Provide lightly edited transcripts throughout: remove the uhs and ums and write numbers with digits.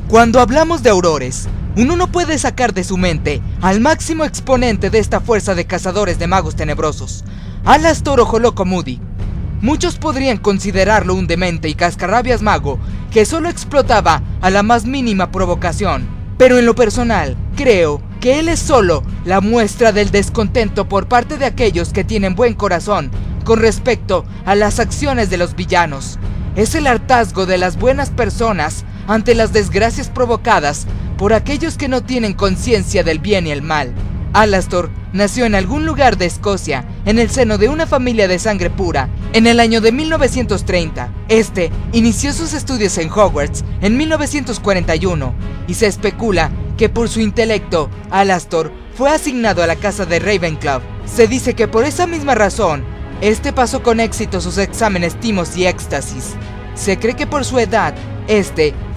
Cuando hablamos de aurores, uno no puede sacar de su mente al máximo exponente de esta fuerza de cazadores de magos tenebrosos, Alastor Ojo Loco Moody. Muchos podrían considerarlo un demente y cascarrabias mago que solo explotaba a la más mínima provocación, pero en lo personal, creo que él es solo la muestra del descontento por parte de aquellos que tienen buen corazón con respecto a las acciones de los villanos. Es el hartazgo de las buenas personas ante las desgracias provocadas por aquellos que no tienen conciencia del bien y el mal. Alastor nació en algún lugar de Escocia, en el seno de una familia de sangre pura, en el año de 1930. Inició sus estudios en Hogwarts en 1941, y se especula que por su intelecto, Alastor fue asignado a la casa de Ravenclaw. Se dice que por esa misma razón, pasó con éxito sus exámenes Timos y Éxtasis. Se cree que por su edad,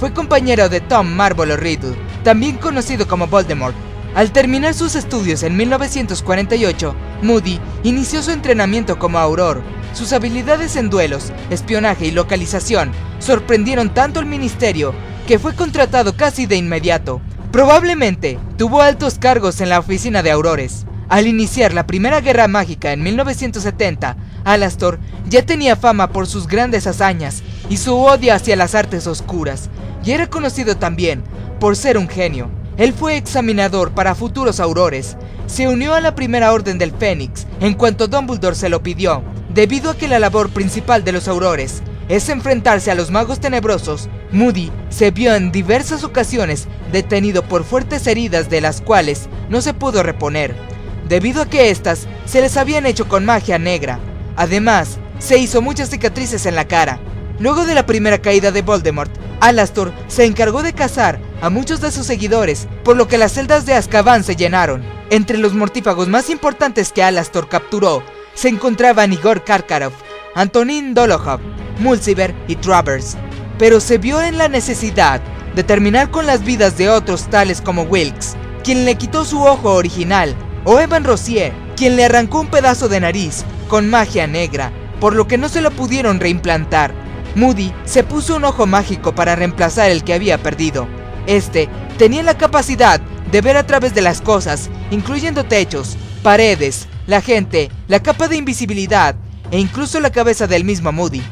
fue compañero de Tom Marvolo Riddle, también conocido como Voldemort. Al terminar sus estudios en 1948, Moody inició su entrenamiento como Auror. Sus habilidades en duelos, espionaje y localización sorprendieron tanto al ministerio que fue contratado casi de inmediato. Probablemente tuvo altos cargos en la oficina de Aurores. Al iniciar la Primera Guerra Mágica en 1970, Alastor ya tenía fama por sus grandes hazañas y su odio hacia las artes oscuras, y era conocido también por ser un genio. Él fue examinador para futuros aurores. Se unió a la Primera Orden del Fénix en cuanto Dumbledore se lo pidió. Debido a que la labor principal de los aurores es enfrentarse a los magos tenebrosos, Moody se vio en diversas ocasiones detenido por fuertes heridas de las cuales no se pudo reponer, debido a que estas se les habían hecho con magia negra. Además, se hizo muchas cicatrices en la cara. Luego de la primera caída de Voldemort, Alastor se encargó de cazar a muchos de sus seguidores, por lo que las celdas de Azkaban se llenaron. Entre los mortífagos más importantes que Alastor capturó, se encontraban Igor Karkaroff, Antonin Dolohov, Mulciber y Travers. Pero se vio en la necesidad de terminar con las vidas de otros tales como Wilkes, quien le quitó su ojo original, o Evan Rossier, quien le arrancó un pedazo de nariz con magia negra, por lo que no se lo pudieron reimplantar. Moody se puso un ojo mágico para reemplazar el que había perdido. Tenía la capacidad de ver a través de las cosas, incluyendo techos, paredes, la gente, la capa de invisibilidad e incluso la cabeza del mismo Moody.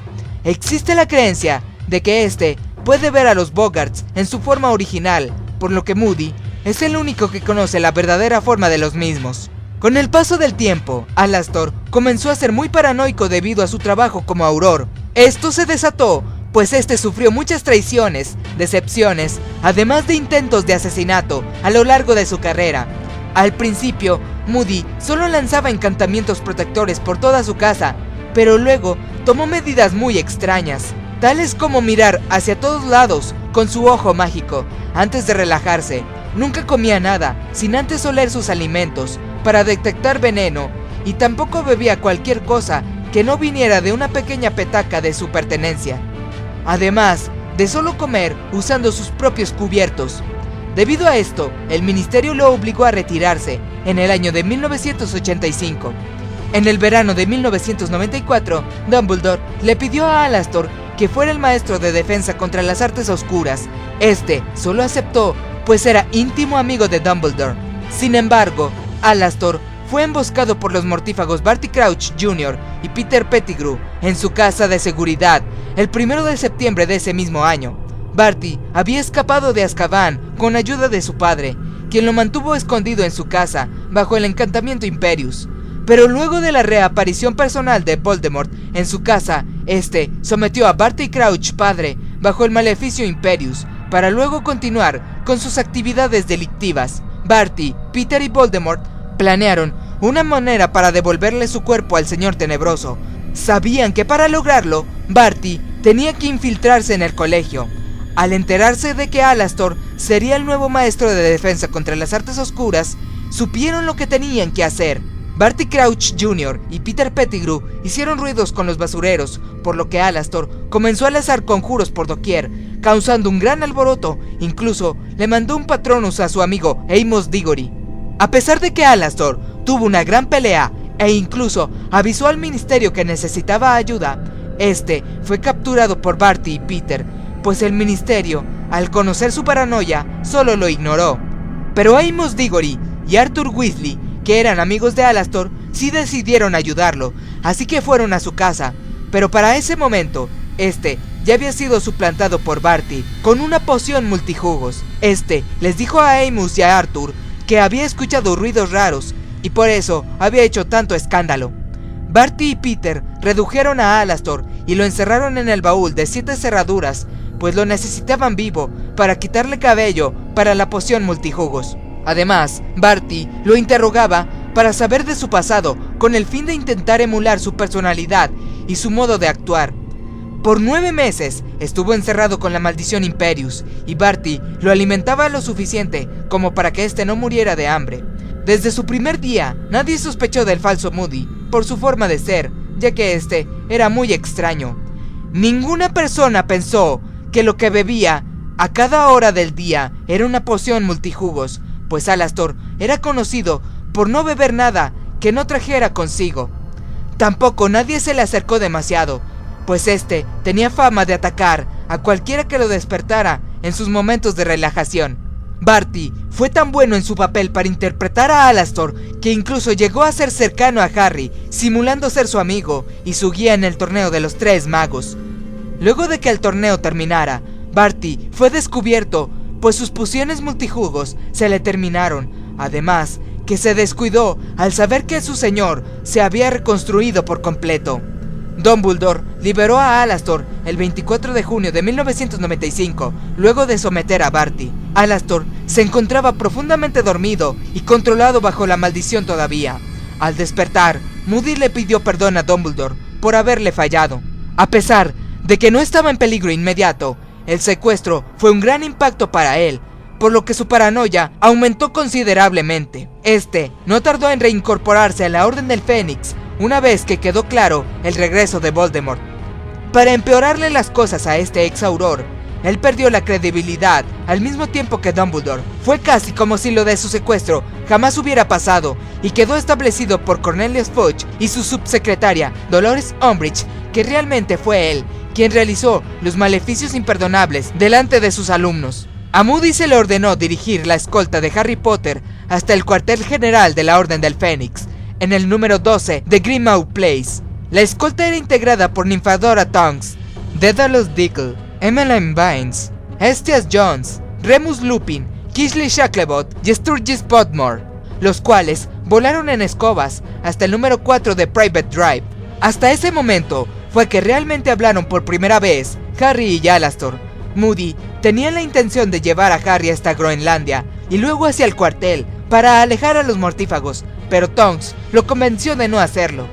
Existe la creencia de que puede ver a los Boggarts en su forma original, por lo que Moody es el único que conoce la verdadera forma de los mismos. Con el paso del tiempo, Alastor comenzó a ser muy paranoico debido a su trabajo como Auror. Esto se desató, pues sufrió muchas traiciones, decepciones, además de intentos de asesinato a lo largo de su carrera. Al principio, Moody solo lanzaba encantamientos protectores por toda su casa, pero luego tomó medidas muy extrañas, tales como mirar hacia todos lados con su ojo mágico antes de relajarse. Nunca comía nada sin antes oler sus alimentos para detectar veneno, y tampoco bebía cualquier cosa que no viniera de una pequeña petaca de su pertenencia, además de solo comer usando sus propios cubiertos. Debido a esto, el ministerio lo obligó a retirarse en el año de 1985. En el verano de 1994, Dumbledore le pidió a Alastor que fuera el maestro de defensa contra las artes oscuras. Solo aceptó, pues era íntimo amigo de Dumbledore. Sin embargo, Alastor fue emboscado por los mortífagos Barty Crouch Jr. y Peter Pettigrew en su casa de seguridad el 1 de septiembre de ese mismo año. Barty había escapado de Azkaban con ayuda de su padre, quien lo mantuvo escondido en su casa bajo el encantamiento Imperius. Pero luego de la reaparición personal de Voldemort en su casa, sometió a Barty Crouch padre bajo el maleficio Imperius, para luego continuar con sus actividades delictivas. Barty, Peter y Voldemort planearon una manera para devolverle su cuerpo al Señor Tenebroso. Sabían que para lograrlo, Barty tenía que infiltrarse en el colegio. Al enterarse de que Alastor sería el nuevo maestro de defensa contra las artes oscuras, supieron lo que tenían que hacer. Barty Crouch Jr. y Peter Pettigrew hicieron ruidos con los basureros, por lo que Alastor comenzó a lanzar conjuros por doquier, causando un gran alboroto. Incluso le mandó un Patronus a su amigo Amos Diggory. A pesar de que Alastor tuvo una gran pelea e incluso avisó al ministerio que necesitaba ayuda, este fue capturado por Barty y Peter, pues el ministerio, al conocer su paranoia, solo lo ignoró. Pero Amos Diggory y Arthur Weasley, que eran amigos de Alastor, sí decidieron ayudarlo, así que fueron a su casa. Pero para ese momento, este ya había sido suplantado por Barty con una poción multijugos. Este les dijo a Amos y a Arthur que había escuchado ruidos raros y por eso había hecho tanto escándalo. Barty y Peter redujeron a Alastor y lo encerraron en el baúl de 7 cerraduras, pues lo necesitaban vivo para quitarle cabello para la poción multijugos. Además, Barty lo interrogaba para saber de su pasado, con el fin de intentar emular su personalidad y su modo de actuar. Por 9 meses estuvo encerrado con la maldición Imperius, y Barty lo alimentaba lo suficiente como para que este no muriera de hambre. Desde su primer día, nadie sospechó del falso Moody por su forma de ser, ya que este era muy extraño. Ninguna persona pensó que lo que bebía a cada hora del día era una poción multijugos, pues Alastor era conocido por no beber nada que no trajera consigo. Tampoco nadie se le acercó demasiado, pues este tenía fama de atacar a cualquiera que lo despertara en sus momentos de relajación. Barty fue tan bueno en su papel para interpretar a Alastor que incluso llegó a ser cercano a Harry, simulando ser su amigo y su guía en el torneo de los 3 magos. Luego de que el torneo terminara, Barty fue descubierto, pues sus pociones multijugos se le terminaron, además que se descuidó al saber que su señor se había reconstruido por completo. Dumbledore liberó a Alastor el 24 de junio de 1995, luego de someter a Barty. Alastor se encontraba profundamente dormido y controlado bajo la maldición todavía. Al despertar, Moody le pidió perdón a Dumbledore por haberle fallado. A pesar de que no estaba en peligro inmediato, el secuestro fue un gran impacto para él, por lo que su paranoia aumentó considerablemente. Este no tardó en reincorporarse a la Orden del Fénix una vez que quedó claro el regreso de Voldemort. Para empeorarle las cosas a este ex Auror, él perdió la credibilidad al mismo tiempo que Dumbledore. Fue casi como si lo de su secuestro jamás hubiera pasado y quedó establecido por Cornelius Fudge y su subsecretaria Dolores Umbridge que realmente fue él quien realizó los maleficios imperdonables delante de sus alumnos. A Moody se le ordenó dirigir la escolta de Harry Potter hasta el cuartel general de la Orden del Fénix, en el número 12 de Grimmauld Place. La escolta era integrada por Nymphadora Tonks, Daedalus Diggle, Emmeline Vines, Estias Jones, Remus Lupin, Kingsley Shacklebolt y Sturgis Podmore, los cuales volaron en escobas hasta el número 4 de Private Drive. Hasta ese momento fue que realmente hablaron por primera vez Harry y Alastor. Moody tenía la intención de llevar a Harry hasta Groenlandia y luego hacia el cuartel para alejar a los mortífagos, pero Tonks lo convenció de no hacerlo.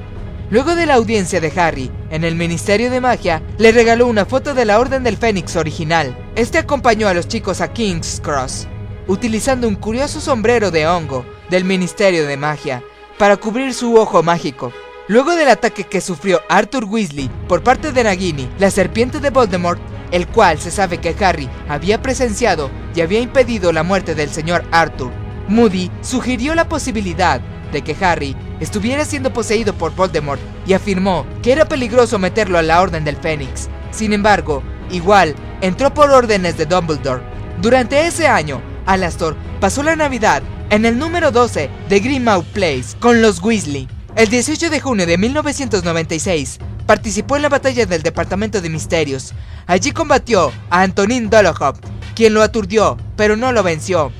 Luego de la audiencia de Harry en el Ministerio de Magia, le regaló una foto de la Orden del Fénix original. Este acompañó a los chicos a King's Cross, utilizando un curioso sombrero de hongo del Ministerio de Magia para cubrir su ojo mágico. Luego del ataque que sufrió Arthur Weasley por parte de Nagini, la serpiente de Voldemort, el cual se sabe que Harry había presenciado y había impedido la muerte del señor Arthur, Moody sugirió la posibilidad de que Harry estuviera siendo poseído por Voldemort y afirmó que era peligroso meterlo a la Orden del Fénix. Sin embargo, igual entró por órdenes de Dumbledore. Durante ese año, Alastor pasó la Navidad en el número 12 de Grimmauld Place con los Weasley. El 18 de junio de 1996 participó en la batalla del Departamento de Misterios. Allí combatió a Antonin Dolohov, quien lo aturdió, pero no lo venció.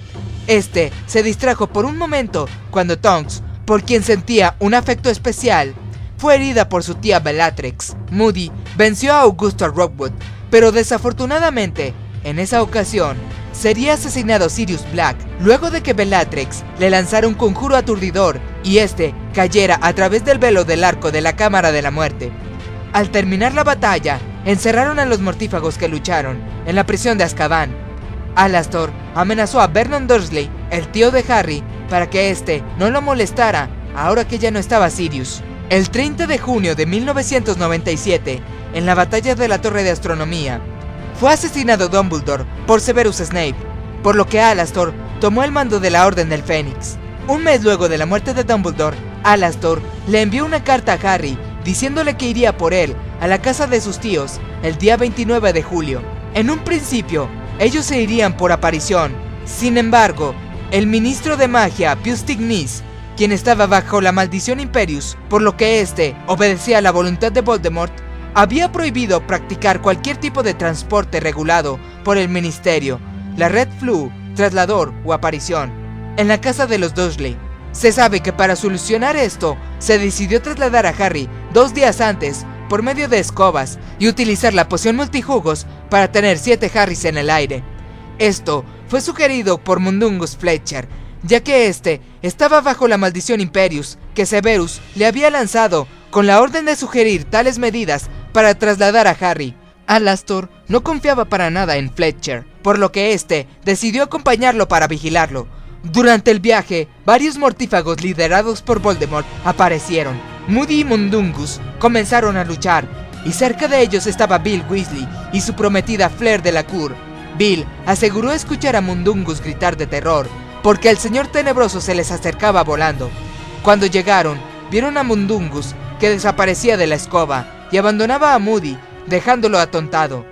Este se distrajo por un momento cuando Tonks, por quien sentía un afecto especial, fue herida por su tía Bellatrix. Moody venció a Augusto Rockwood, pero desafortunadamente, en esa ocasión, sería asesinado Sirius Black luego de que Bellatrix le lanzara un conjuro aturdidor y este cayera a través del velo del arco de la Cámara de la Muerte. Al terminar la batalla, encerraron a los mortífagos que lucharon en la prisión de Azkaban. Alastor amenazó a Vernon Dursley, el tío de Harry, para que este no lo molestara ahora que ya no estaba Sirius. El 30 de junio de 1997, en la batalla de la Torre de Astronomía, fue asesinado Dumbledore por Severus Snape, por lo que Alastor tomó el mando de la Orden del Fénix. Un mes luego de la muerte de Dumbledore, Alastor le envió una carta a Harry diciéndole que iría por él a la casa de sus tíos el día 29 de julio. En un principio, ellos se irían por aparición. Sin embargo, el ministro de magia Pius Tignis, quien estaba bajo la maldición Imperius, por lo que este obedecía a la voluntad de Voldemort, había prohibido practicar cualquier tipo de transporte regulado por el ministerio, la Red Floo, traslador o aparición, en la casa de los Dursley. Se sabe que para solucionar esto, se decidió trasladar a Harry 2 días antes por medio de escobas y utilizar la poción multijugos para tener 7 Harrys en el aire. Esto fue sugerido por Mundungus Fletcher, ya que este estaba bajo la maldición Imperius que Severus le había lanzado con la orden de sugerir tales medidas para trasladar a Harry. Alastor no confiaba para nada en Fletcher, por lo que este decidió acompañarlo para vigilarlo. Durante el viaje, varios mortífagos liderados por Voldemort aparecieron. Moody y Mundungus comenzaron a luchar, y cerca de ellos estaba Bill Weasley y su prometida Fleur Delacour. Bill aseguró escuchar a Mundungus gritar de terror, porque el señor tenebroso se les acercaba volando. Cuando llegaron, vieron a Mundungus que desaparecía de la escoba y abandonaba a Moody, dejándolo atontado.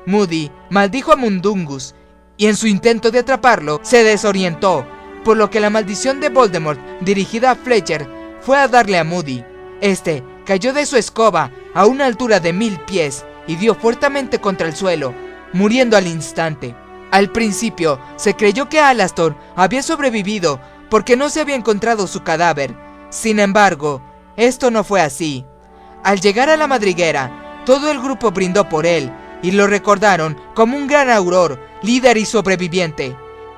Moody maldijo a Mundungus y en su intento de atraparlo se desorientó, por lo que la maldición de Voldemort dirigida a Fletcher fue a darle a Moody. Este cayó de su escoba a una altura de 1000 pies y dio fuertemente contra el suelo, muriendo al instante. Al principio se creyó que Alastor había sobrevivido porque no se había encontrado su cadáver. Sin embargo, esto no fue así. Al llegar a la madriguera, todo el grupo brindó por él y lo recordaron como un gran auror, líder y sobreviviente.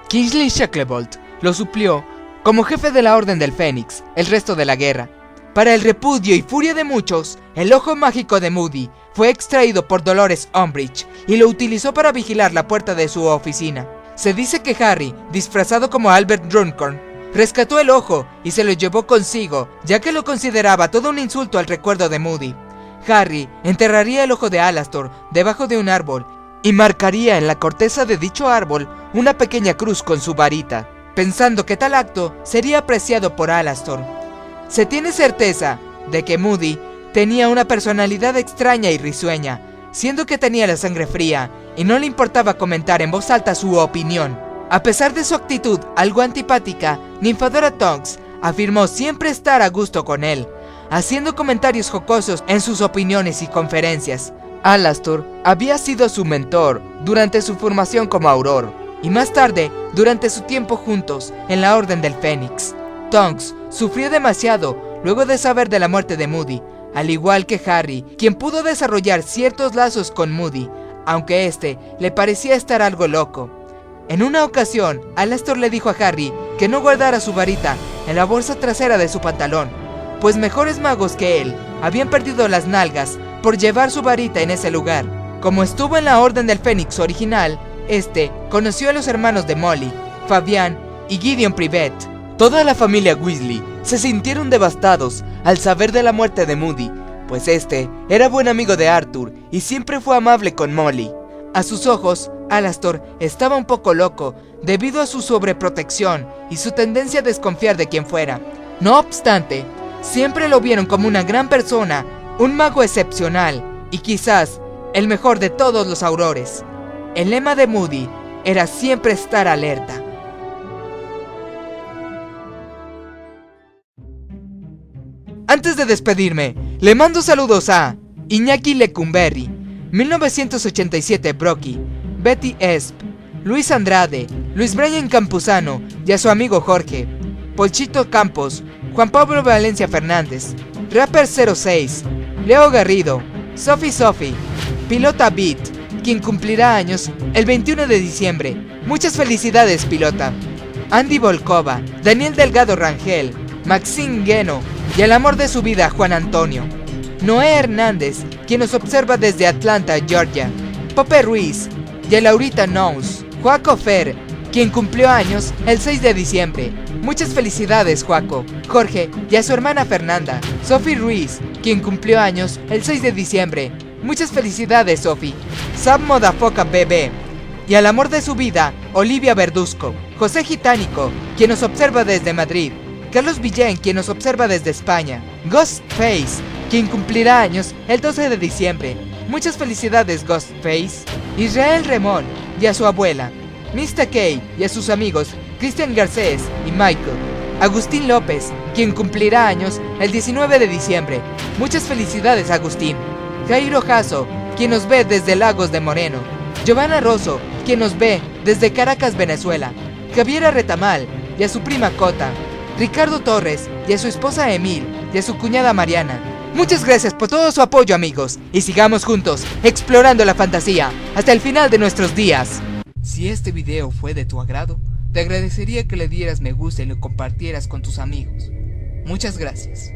Kingsley Shacklebolt lo suplió como jefe de la Orden del Fénix el resto de la guerra. Para el repudio y furia de muchos, el ojo mágico de Moody fue extraído por Dolores Umbridge y lo utilizó para vigilar la puerta de su oficina. Se dice que Harry, disfrazado como Albert Runcorn, rescató el ojo y se lo llevó consigo, ya que lo consideraba todo un insulto al recuerdo de Moody. Harry enterraría el ojo de Alastor debajo de un árbol y marcaría en la corteza de dicho árbol una pequeña cruz con su varita, pensando que tal acto sería apreciado por Alastor. Se tiene certeza de que Moody tenía una personalidad extraña y risueña, siendo que tenía la sangre fría y no le importaba comentar en voz alta su opinión. A pesar de su actitud algo antipática, Nymphadora Tonks afirmó siempre estar a gusto con él, haciendo comentarios jocosos en sus opiniones y conferencias. Alastor había sido su mentor durante su formación como Auror, y más tarde, durante su tiempo juntos en la Orden del Fénix. Tonks sufrió demasiado luego de saber de la muerte de Moody, al igual que Harry, quien pudo desarrollar ciertos lazos con Moody, aunque este le parecía estar algo loco. En una ocasión, Alastor le dijo a Harry que no guardara su varita en la bolsa trasera de su pantalón, pues mejores magos que él habían perdido las nalgas por llevar su varita en ese lugar. Como estuvo en la Orden del Fénix original, este conoció a los hermanos de Molly, Fabián y Gideon Privet. Toda la familia Weasley se sintieron devastados al saber de la muerte de Moody, pues este era buen amigo de Arthur y siempre fue amable con Molly. A sus ojos, Alastor estaba un poco loco debido a su sobreprotección y su tendencia a desconfiar de quien fuera. No obstante, siempre lo vieron como una gran persona, un mago excepcional y quizás el mejor de todos los aurores. El lema de Moody era siempre estar alerta. Antes de despedirme, le mando saludos a Iñaki Lecumberri, 1987 Brocky, Betty Esp, Luis Andrade, Luis Brian Campuzano y a su amigo Jorge, Polchito Campos, Juan Pablo Valencia Fernández, Rapper 06, Leo Garrido, Sophie, Pilota Beat, quien cumplirá años el 21 de diciembre. Muchas felicidades, Pilota. Andy Volkova, Daniel Delgado Rangel, Maxine Gueno y el amor de su vida, Juan Antonio. Noé Hernández, quien nos observa desde Atlanta, Georgia. Pope Ruiz y el Laurita Nous. Joaco Fer, quien cumplió años el 6 de diciembre. Muchas felicidades, Joaco, Jorge y a su hermana Fernanda. Sophie Ruiz, quien cumplió años el 6 de diciembre. Muchas felicidades, Sophie. Sam Modafoca Bebé. Y al amor de su vida, Olivia Verduzco. José Gitánico, quien nos observa desde Madrid. Carlos Villén, quien nos observa desde España. Ghostface, quien cumplirá años el 12 de diciembre. Muchas felicidades, Ghostface. Israel Remón y a su abuela. Mr. K y a sus amigos Cristian Garcés y Michael. Agustín López, quien cumplirá años el 19 de diciembre. Muchas felicidades, Agustín. Jairo Jasso, quien nos ve desde Lagos de Moreno. Giovanna Rosso, quien nos ve desde Caracas, Venezuela. Javiera Retamal y a su prima Cota. Ricardo Torres y a su esposa Emil y a su cuñada Mariana. Muchas gracias por todo su apoyo, amigos, y sigamos juntos explorando la fantasía hasta el final de nuestros días. Si este video fue de tu agrado, te agradecería que le dieras me gusta y lo compartieras con tus amigos. Muchas gracias.